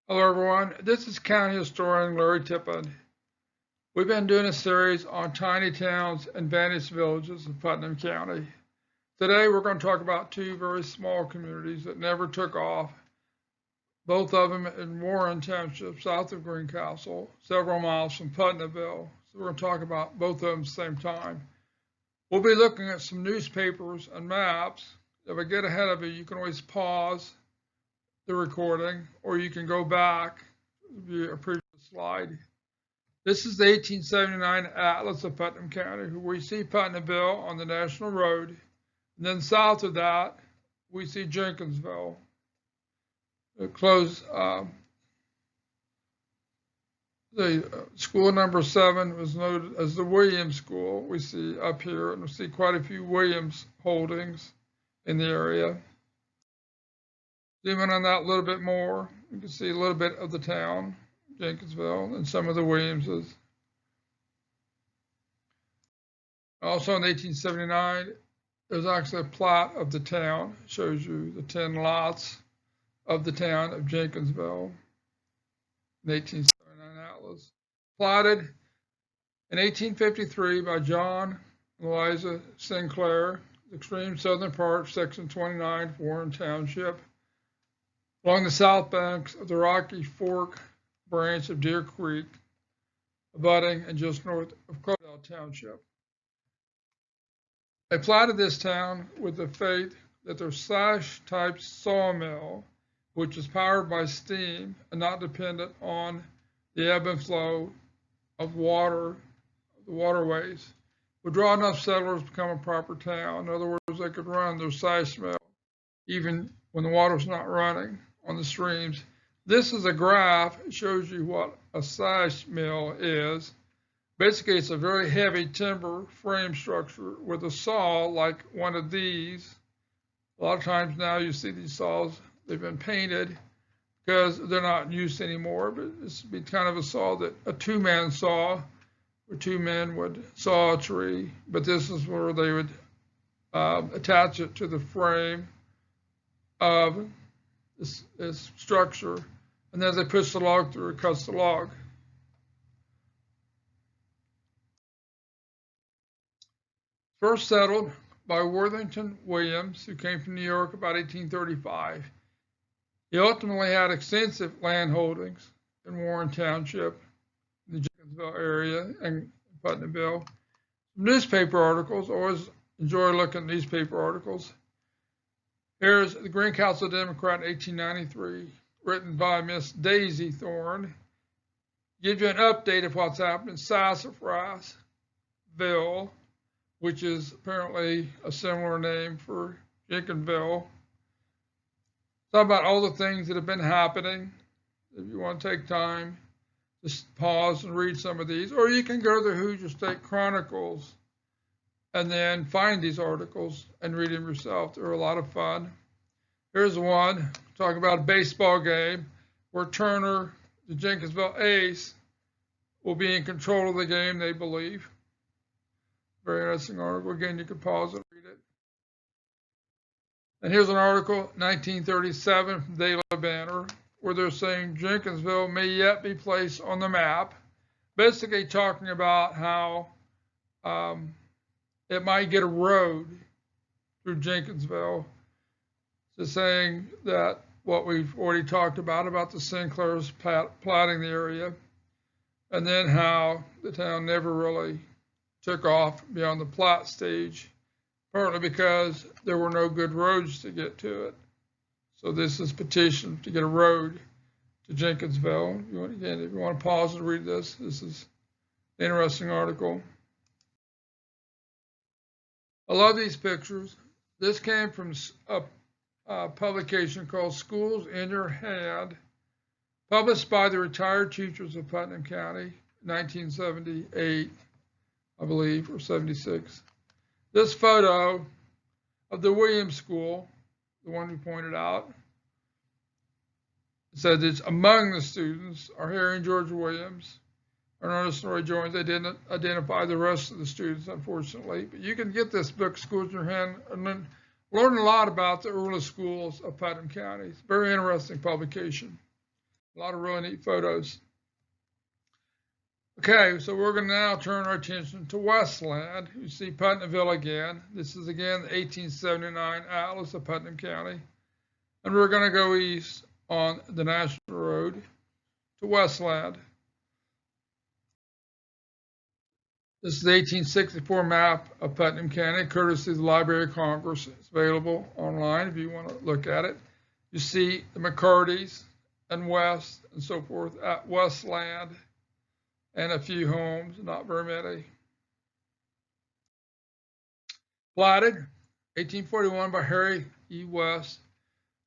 Hello everyone, this is County Historian Larry Tippin. We've been doing a series on tiny towns and vanished villages in Putnam County. Today we're going to talk about two very small communities that never took off, both of them in Warren Township, south of Greencastle, several miles from Putnamville. So we're going to talk about both of them at the same time. We'll be looking at some newspapers and maps. If I get ahead of you, you can always pause the recording, or you can go back to a previous slide. This is the 1879 Atlas of Putnam County, where we see Putnamville on the National Road. And then south of that, we see Jenkinsville. The school number 7 was noted as the Williams School. We see up here, and we see quite a few Williams holdings in the area. Zoom in on that a little bit more, you can see a little bit of the town, Jenkinsville, and some of the Williamses. Also in 1879, there's actually a plot of the town. It shows you the 10 lots of the town of Jenkinsville, in 1879 Atlas. Plotted in 1853 by John and Eliza Sinclair, the extreme southern part, section 29, Warren Township, along the south banks of the Rocky Fork branch of Deer Creek, abutting and just north of Cloverdale Township. They platted this town with the faith that their slash-type sawmill, which is powered by steam and not dependent on the ebb and flow of water, the waterways, would draw enough settlers to become a proper town. In other words, they could run their slash mill even when the water's not running on the streams. This is a graph. It shows you what a sash mill is. Basically, it's a very heavy timber frame structure with a saw like one of these. A lot of times now you see these saws, they've been painted because they're not in use anymore, but this would be kind of a saw, that a two-man saw, where two men would saw a tree, but this is where they would attach it to the frame of this structure, and then they push the log through, it cuts the log. First settled by Worthington Williams, who came from New York about 1835. He ultimately had extensive land holdings in Warren Township, in the Jenkinsville area, and Putnamville. Newspaper articles, always enjoy looking at newspaper articles. Here's the Greencastle Democrat, 1893, written by Miss Daisy Thorne. Gives you an update of what's happened in Sassafrasville, which is apparently a similar name for Jenkinsville. Talk about all the things that have been happening. If you want to take time, just pause and read some of these, or you can go to the Hoosier State Chronicles and then find these articles and read them yourself. They're a lot of fun. Here's one talking about a baseball game where Turner, the Jenkinsville ace, will be in control of the game, they believe. Very interesting article. Again, you can pause and read it. And here's an article, 1937, from Daily Banner, where they're saying Jenkinsville may yet be placed on the map, basically talking about how it might get a road through Jenkinsville. So saying that what we've already talked about the Sinclairs platting the area, and then how the town never really took off beyond the plat stage, partly because there were no good roads to get to it. So this is petition to get a road to Jenkinsville. If you want to pause and read this, this is an interesting article. I love these pictures. This came from a publication called Schools in Your Hand, published by the retired teachers of Putnam County, 1978, I believe, or 76. This photo of the Williams School, the one we pointed out, said it's among the students are Harry and George Williams, and Ernest and Roy Jones. They didn't identify the rest of the students, unfortunately. But you can get this book, Schools in Your Hand, and then learn a lot about the early schools of Putnam County. It's a very interesting publication. A lot of really neat photos. Okay, so we're going to now turn our attention to Westland. You see Putnamville again. This is again the 1879 Atlas of Putnam County. And we're going to go east on the National Road to Westland. This is the 1864 map of Putnam County, courtesy of the Library of Congress. It's available online if you want to look at it. You see the McCartys and West and so forth at Westland, and a few homes, not very many. Platted, 1841 by Harry E. West.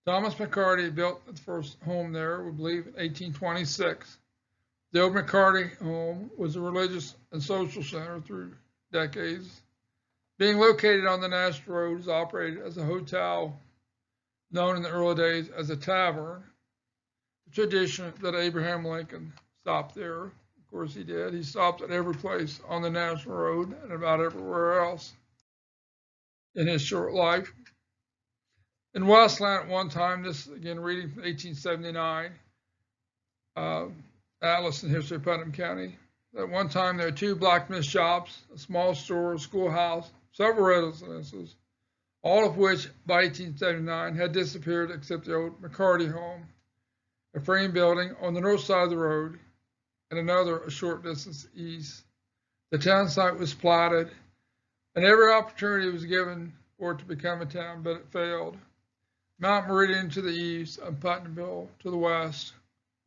Thomas McCarty built the first home there, we believe, in 1826. The old McCarty home was a religious and social center through decades. Being located on the National Road, it was operated as a hotel known in the early days as a tavern. The tradition that Abraham Lincoln stopped there. Of course he did. He stopped at every place on the National Road and about everywhere else in his short life. In Westland at one time, this again reading from 1879, Atlas and History of Putnam County. At one time there were 2 blacksmith shops, a small store, a schoolhouse, several residences, all of which by 1879 had disappeared except the old McCarty home, a frame building on the north side of the road, and another a short distance east. The town site was platted, and every opportunity was given for it to become a town, but it failed. Mount Meridian to the east and Putnamville to the west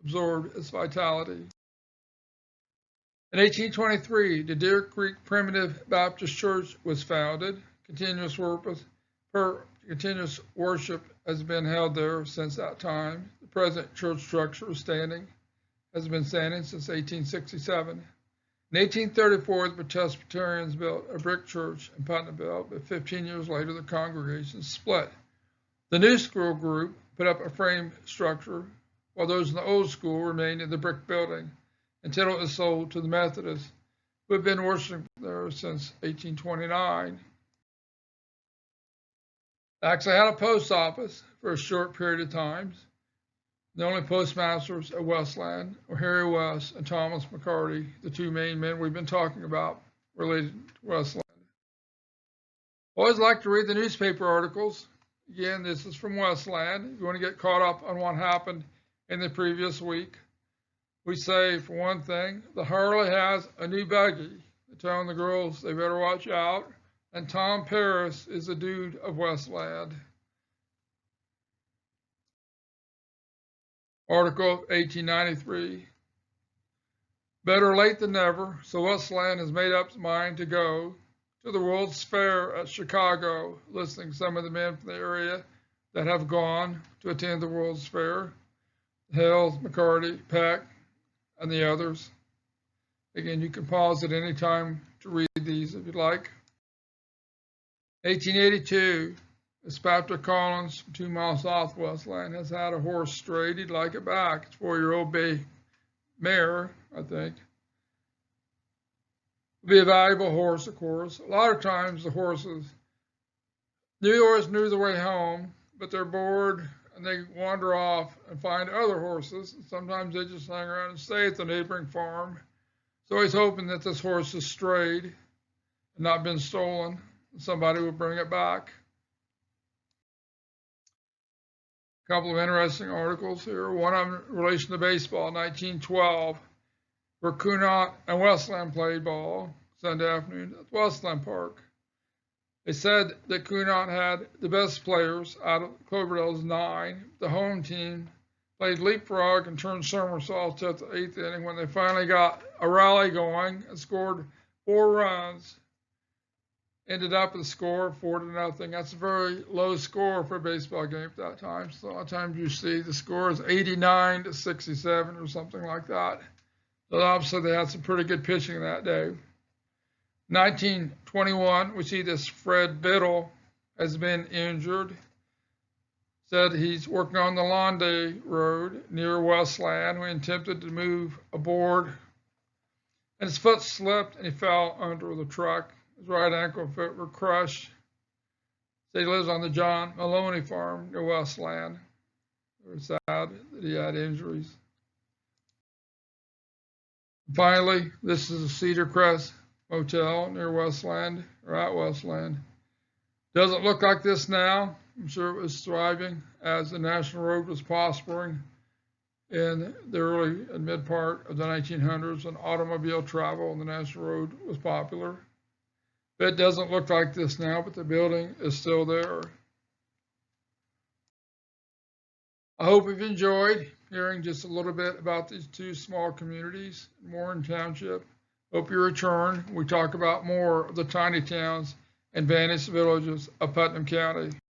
absorbed its vitality. In 1823, the Deer Creek Primitive Baptist Church was founded. Continuous worship has been held there since that time. The present church structure is has been standing since 1867. In 1834, the Presbyterians built a brick church in Putnamville, but 15 years later, the congregation split. The new school group put up a frame structure, while those in the old school remained in the brick building until it was sold to the Methodists, who have been worshiping there since 1829. Actually had a post office for a short period of time. The only postmasters at Westland were Harry West and Thomas McCarty, the 2 main men we've been talking about related to Westland. Always like to read the newspaper articles. Again, this is from Westland. If you want to get caught up on what happened in the previous week, we say, for one thing, the Harley has a new buggy. They're telling the girls they better watch out. And Tom Paris is a dude of Westland. Article of 1893. Better late than never, so Westland has made up its mind to go to the World's Fair at Chicago, listing some of the men from the area that have gone to attend the World's Fair. Hales, McCarty, Peck, and the others. Again, you can pause at any time to read these if you'd like. 1882, Inspector Collins, 2 miles south of Westland, has had a horse strayed. He'd like it back. It's a 4-year-old bay mare, I think. It'll be a valuable horse, of course. A lot of times the horses knew the way home, but they're bored and they wander off and find other horses. And sometimes they just hang around and stay at the neighboring farm. So he's hoping that this horse is strayed and not been stolen, and somebody will bring it back. A couple of interesting articles here. One of them in relation to baseball, 1912, where Kunot and Westland played ball Sunday afternoon at Westland Park. They said that Kunot had the best players out of Cloverdale's 9. The home team played leapfrog and turned somersaults at the 8th inning when they finally got a rally going and scored 4 runs. Ended up with a score of 4-0. That's a very low score for a baseball game at that time. So a lot of times you see the score is 89-67 or something like that. So obviously they had some pretty good pitching that day. 1921, we see this Fred Biddle has been injured. Said he's working on the Londe Road near Westland when he attempted to move aboard. And his foot slipped and he fell under the truck. His right ankle and foot were crushed. So he lives on the John Maloney farm near Westland. Very sad that he had injuries. Finally, this is a Cedar Crest Motel near Westland, or at Westland. Doesn't look like this now. I'm sure it was thriving as the National Road was prospering in the early and mid part of the 1900s, and automobile travel on the National Road was popular. It doesn't look like this now, but the building is still there. I hope you've enjoyed hearing just a little bit about these two small communities in Warren Township. Hope you return. We talk about more of the tiny towns and vanished villages of Putnam County.